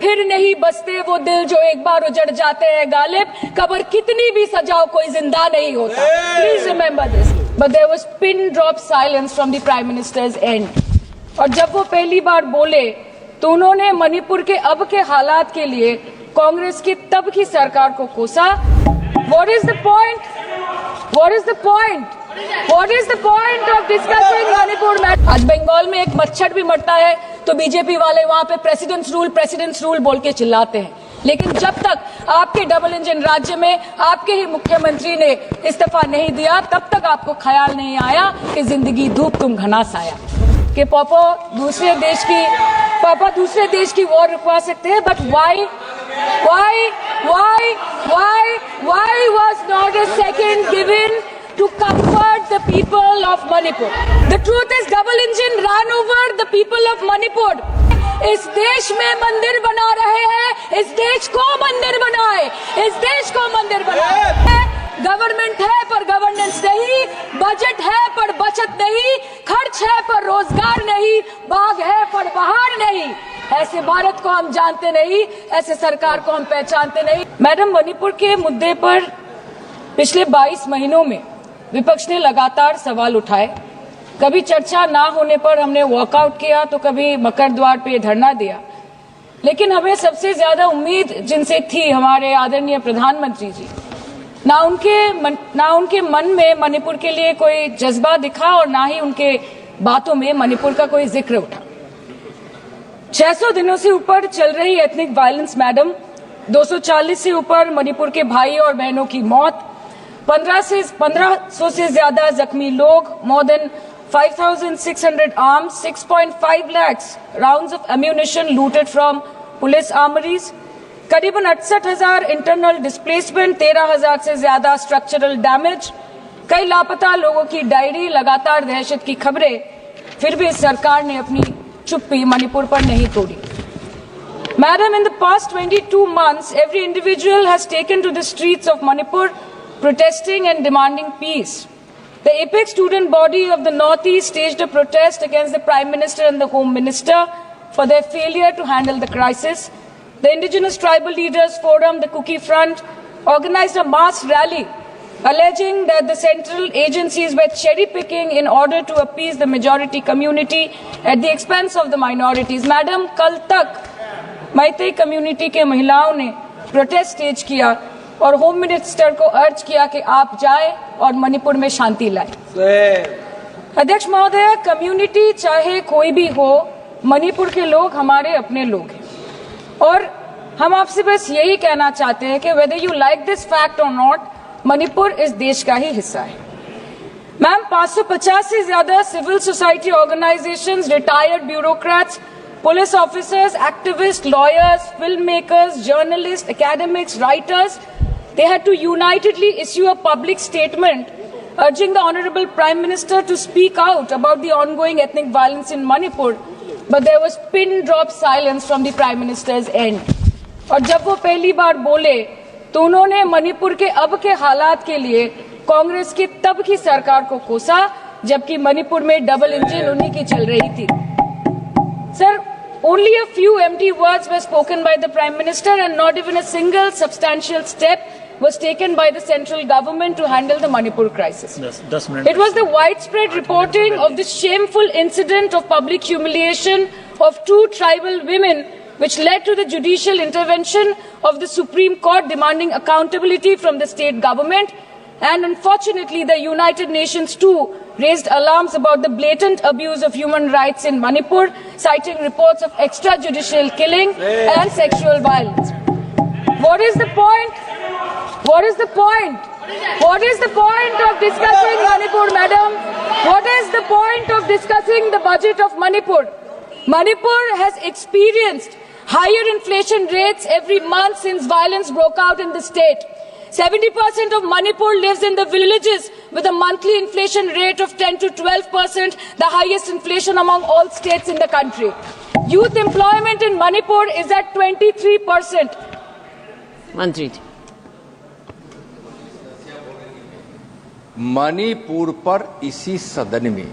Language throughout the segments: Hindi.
फिर नहीं बसते वो दिल जो एक बार उजड़ जाते हैं गालिब, कब्र कितनी भी सजाओ कोई जिंदा नहीं होता। Please remember this. But there was pin drop silence from the prime minister's end. और जब वो पहली बार बोले तो उन्होंने मणिपुर के अब के हालात के लिए कांग्रेस की तब की सरकार को कोसा। What is the point? What is the point? What is the point of discussing Manipur matter? आज बंगाल में एक मच्छर भी मरता है तो बीजेपी वाले वहां पे प्रेसिडेंट्स रूल बोल के चिल्लाते हैं, लेकिन जब तक आपके डबल इंजन राज्य में आपके ही मुख्यमंत्री ने इस्तीफा नहीं दिया तब तक आपको ख्याल नहीं आया कि जिंदगी धूप तुम घनास आया, कि पापा दूसरे देश की वॉर रुकवा सकते हैं। But why was not a second given to comfort the people of Manipur? The truth is double engine ran over the people of Manipur. इस देश में मंदिर बना रहे हैं, इस देश को मंदिर बनाए, इस देश को मंदिर बनाए। गवर्नमेंट है पर गवर्नेंस नहीं, बजट है पर बचत नहीं, खर्च है पर रोजगार नहीं, बाग है पर बहार नहीं। ऐसे भारत को हम जानते नहीं, ऐसे सरकार को हम पहचानते नहीं। मैडम, मणिपुर के मुद्दे पर पिछले 22 महीनों में विपक्ष ने लगातार सवाल उठाए। कभी चर्चा ना होने पर हमने वॉकआउट किया तो कभी मकर द्वार पे धरना दिया, लेकिन हमें सबसे ज्यादा उम्मीद जिनसे थी हमारे आदरणीय प्रधानमंत्री जी, ना उनके मन में मणिपुर के लिए कोई जज्बा दिखा और ना ही उनके बातों में मणिपुर का कोई जिक्र उठा। 600 दिनों से ऊपर चल रही एथनिक वायलेंस मैडम, 240 से ऊपर मणिपुर के भाई और बहनों की मौत, 1500 से ज्यादा जख्मी लोग, more than 5,600 arms, 6.5 lakhs rounds of ammunition looted from police armories, करीबन 68,000 इंटरनल डिस्प्लेसमेंट, 13,000 से ज्यादा स्ट्रक्चरल डैमेज, कई लापता लोगों की डायरी, लगातार दहशत की खबरें। फिर भी सरकार ने अपनी चुप्पी मणिपुर पर नहीं तोड़ी। Madam, in the past 22 months, every individual has taken to the streets of Manipur protesting and demanding peace. The apex student body of the Northeast staged a protest against the Prime Minister and the Home Minister for their failure to handle the crisis. The Indigenous Tribal Leaders Forum, the Kuki Front, organized a mass rally alleging that the central agencies were cherry-picking in order to appease the majority community at the expense of the minorities. Madam, कल तक मैतेई कम्युनिटी के महिलाओं ने प्रोटेस्ट स्टेज किया और होम मिनिस्टर को अर्ज किया कि आप जाएं और मणिपुर में शांति लाएं। अध्यक्ष महोदय, कम्युनिटी चाहे कोई भी हो, मणिपुर के लोग हमारे अपने लोग हैं और हम आपसे बस यही कहना चाहते हैं कि whether you like this fact और नॉट, मणिपुर इस देश का ही हिस्सा है। मैम, 550 से ज्यादा civil society organisations, retired bureaucrats, police officers, activists, lawyers, filmmakers, journalists, academics, writers, they had to unitedly issue a public statement urging the Honorable Prime Minister to speak out about the ongoing ethnic violence in Manipur, but there was pin drop silence from the Prime Minister's end. और जब वो पहली बार बोले तो उन्होंने मणिपुर के अब के हालात के लिए कांग्रेस की तब की सरकार को कोसा, जबकि मणिपुर में डबल इंजन उन्हीं की चल रही थी। Sir, only a few empty words were spoken by the Prime Minister and not even a single substantial step was taken by the central government to handle the Manipur crisis. It was the widespread reporting of this shameful incident of public humiliation of 2 tribal women which led to the judicial intervention of the Supreme Court demanding accountability from the state government. And unfortunately, the United Nations too raised alarms about the blatant abuse of human rights in Manipur, citing reports of extrajudicial killing and sexual violence. What is the point? What is the point? What is the point of discussing Manipur, madam? What is the point of discussing the budget of Manipur? Manipur has experienced higher inflation rates every month since violence broke out in the state. 70% of Manipur lives in the villages with a monthly inflation rate of 10 to 12%, the highest inflation among all states in the country. Youth employment in Manipur is at 23%. मंत्री जी, मणिपुर पर इसी सदन में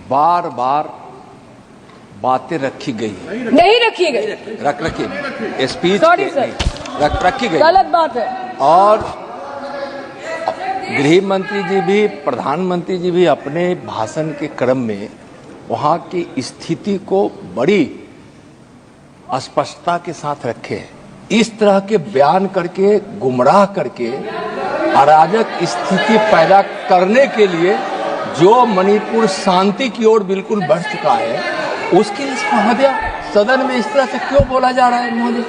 बार बार बातें रखी गई नहीं रखी गई, रखी स्पीच Sorry, sir. रखी गई गलत बात है। और गृह मंत्री जी भी, प्रधानमंत्री जी भी अपने भाषण के क्रम में वहां की स्थिति को बड़ी स्पष्टता के साथ रखे हैं। इस तरह के बयान करके, गुमराह करके अराजक स्थिति पैदा करने के लिए जो मणिपुर शांति की ओर बिल्कुल बढ़ चुका है, उसके लिए महोदया सदन में इस तरह से क्यों बोला जा रहा है महोदय?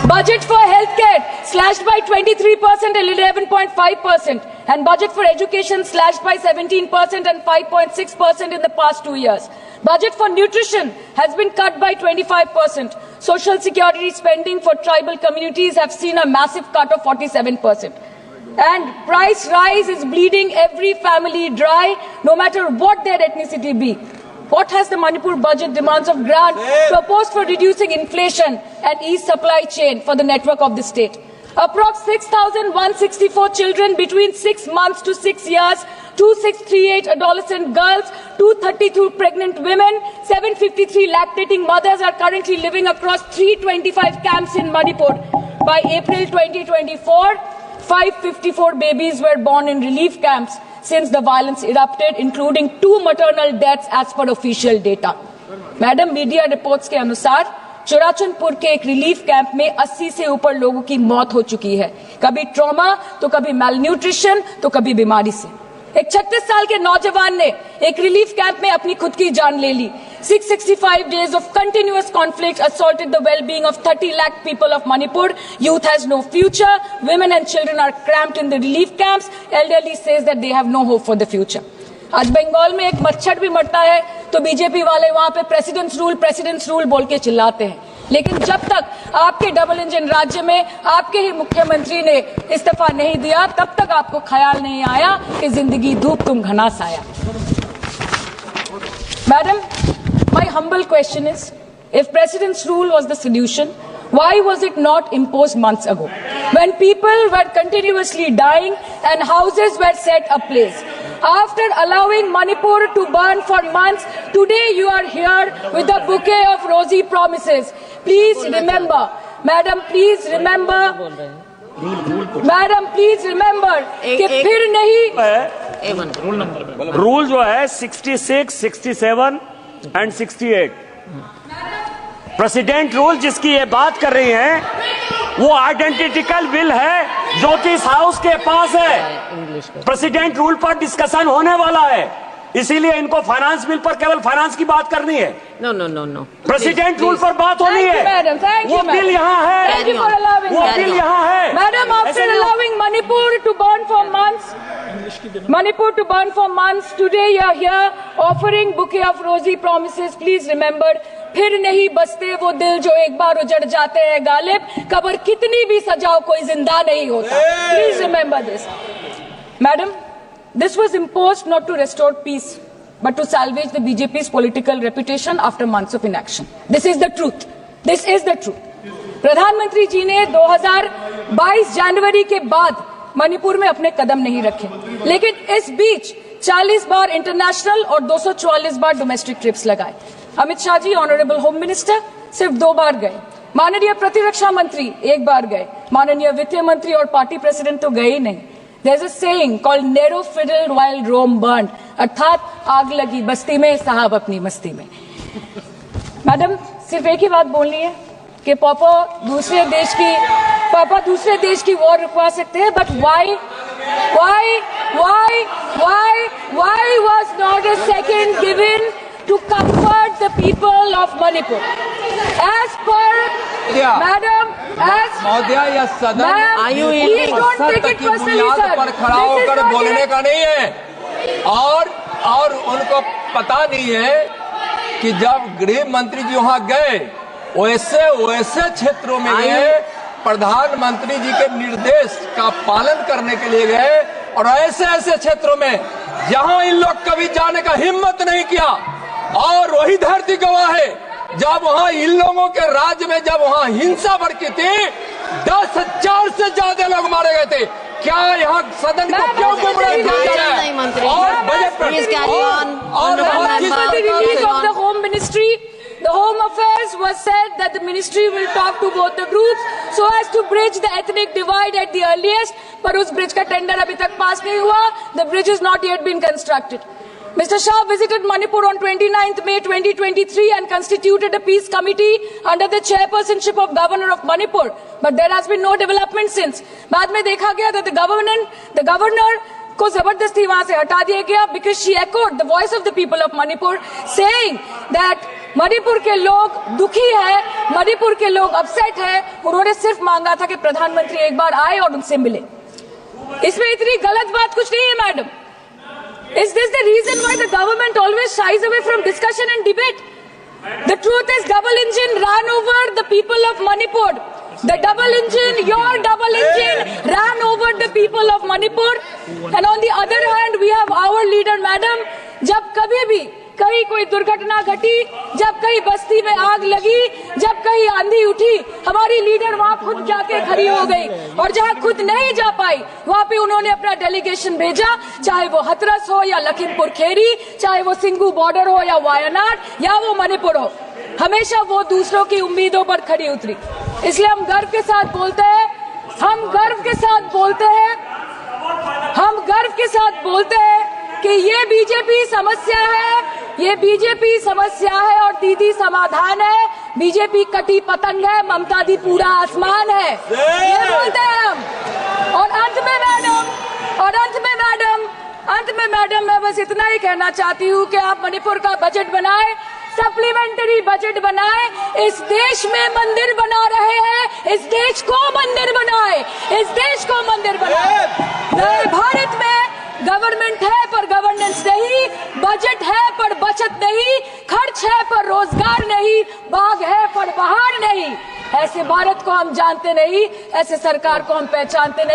Budget for healthcare slashed by 23% and 11.5%, and budget for education slashed by 17% and 5.6% in the past 2 years. Budget for nutrition has been cut by 25%. Social security spending for tribal communities have seen a massive cut of 47%. And price rise is bleeding every family dry, no matter what their ethnicity be. What has the Manipur budget demands of grant proposed for reducing inflation and ease supply chain for the network of the state? Approx 6,164 children between 6 months to 6 years, 2,638 adolescent girls, 232 pregnant women, 753 lactating mothers are currently living across 325 camps in Manipur. By April 2024, 554 babies were born in relief camps since the violence erupted, including 2 maternal deaths as per official data. Madam, media reports के अनुसार चुराचंदपुर के एक रिलीफ कैंप में 80 से ऊपर लोगों की मौत हो चुकी है, कभी ट्रॉमा तो कभी मैलन्यूट्रिशन तो कभी बीमारी से। एक 36 साल के नौजवान ने एक रिलीफ कैंप में अपनी खुद की जान ले ली। 665 days of continuous conflict assaulted the well-being of 30 lakh people of Manipur. Youth has no future. Women and children are cramped in the relief camps. Elderly says that they have no hope for the future. आज बंगाल में एक मच्छर भी मरता है तो बीजेपी वाले वहां पे प्रेसिडेंट्स रूल बोल के चिल्लाते हैं, लेकिन जब तक आपके डबल इंजन राज्य में आपके ही मुख्यमंत्री ने इस्तीफा नहीं दिया, तब तक आपको ख्याल नहीं आया कि जिंदगी धूप तुम घना साया। Madam, my humble question is, if president's rule was the solution, why was it not imposed months ago, when people were continuously dying and houses were set ablaze? After allowing Manipur to burn for months, today you are here with a bouquet of rosy promises. Please remember, Madam, please remember, Madam, please remember कि फिर नहीं रूल जो है 66, 67 एंड 68 प्रेसिडेंट रूल जिसकी ये बात कर रही हैं वो आइडेंटिकल बिल है जो कि इस हाउस के पास है। प्रेसिडेंट रूल पर डिस्कशन होने वाला है, इसीलिए इनको फाइनेंस बिल पर केवल फाइनेंस की बात करनी है। नो प्रेसिडेंट रूल पर बात होनी है। वो बिल यहाँ है, वो बिल यहाँ है। Madam, after allowing Manipur to burn for months, today you are here offering bouquet of rosy promises. Please remember, फिर नहीं बसते वो दिल जो एक बार उजड़ जाते हैं गालिब, कब्र कितनी भी सजाओ कोई जिंदा नहीं होता। Please remember this. Madam, this was imposed not to restore peace, but to salvage the BJP's political reputation after months of inaction. This is the truth. This is the truth. प्रधानमंत्री जी ने 2022 जनवरी के बाद मणिपुर में अपने कदम नहीं रखे, लेकिन इस बीच 40 बार इंटरनेशनल और 244 बार डोमेस्टिक ट्रिप्स लगाए। Amit Shah ji, honourable home minister, सिर्फ 2 बार गए। माननीय प्रतिरक्षा मंत्री 1 बार गए। माननीय वित्त मंत्री और पार्टी प्रेसिडेंट तो गए ही नहीं। There's a saying called narrow fiddle while Rome burned, अर्थात आग लगी बस्ती में, साहब अपनी मस्ती में। मैडम, सिर्फ एक ही बात बोलनी है कि पापा दूसरे देश की वॉर रुकवा सकते हैं, but why was not a second given to comfort the people of Manipur? As per Madam, महोदया, यह सदन please don't take it की personally, बुनियाद sir. पर खड़ा This is होकर not बोलने it. का नहीं है। और उनको पता नहीं है कि जब गृह मंत्री जी वहां गए, वैसे क्षेत्रों में गए, प्रधानमंत्री जी के निर्देश का पालन करने के लिए गए, और ऐसे क्षेत्रों में जहां इन लोग कभी जाने का हिम्मत नहीं किया। और वही धरती गवाह है, जब वहां इन लोगों के राज्य में जब वहां हिंसा भड़की थी, 10,000 से ज्यादा लोग मारे गए थे। क्या यहाँ सदन को क्यों गुमराह किया जा रहा नहीं, है? मंत्री। और बजट पर Please carry on. और Honorable हर चीज member. पर The release of the Home Ministry, the Home Affairs was said that the ministry will talk to both the groups so as to bridge the ethnic divide at the earliest. पर उस ब्रिज का टेंडर अभी तक पास नहीं हुआ. The bridge has not yet been constructed. Mr. Shah visited Manipur on 29th May 2023 and constituted a peace committee under the chairpersonship of Governor of Manipur. But there has been no development since. बाद में देखा गया that the governor को जबरदस्ती वहां से हटा दिया गया because she echoed the voice of the people of Manipur saying that Manipur के लोग दुखी है, मणिपुर के लोग अपसेट है. उन्होंने सिर्फ मांगा था कि प्रधानमंत्री एक बार आए और उनसे मिले. इसमें इतनी गलत बात कुछ नहीं है madam. Is this the reason why the government always shies away from discussion and debate? The truth is double engine ran over the people of Manipur. The double engine, your double engine ran over the people of Manipur. And on the other hand, we have our leader, madam. जब कभी भी कहीं कोई दुर्घटना घटी, जब कहीं बस्ती में आग लगी, जब कहीं आंधी उठी, हमारी लीडर वहां खुद जाके खड़ी हो गई. और जहां खुद नहीं जा पाई, वहां पे उन्होंने अपना डेलीगेशन भेजा, चाहे वो हथरस हो या लखीमपुर खीरी, चाहे वो सिंगू बॉर्डर हो या वायनाड या वो मणिपुर हो. हमेशा वो दूसरों की उम्मीदों पर खड़ी उतरी. इसलिए हम गर्व के साथ बोलते हैं, हम गर्व के साथ बोलते हैं, हम गर्व के साथ बोलते हैं कि ये बीजेपी समस्या है, ये बीजेपी समस्या है और दीदी समाधान है. बीजेपी कटी पतंग है, ममता दी पूरा आसमान है. ये बोलते हैं हम. और अंत में मैडम मैं बस इतना ही कहना चाहती हूँ कि आप मणिपुर का बजट बनाए, सप्लीमेंट्री बजट बनाए. इस देश में मंदिर बना रहे हैं, इस देश को मंदिर बनाए, इस देश को मंदिर बनाए. नए भारत में गवर्नमेंट है पर गवर्नेंस नहीं, बजट है पर बचत नहीं, खर्च है पर रोजगार नहीं, बाग है पर बहार नहीं. ऐसे भारत को हम जानते नहीं, ऐसे सरकार को हम पहचानते नहीं.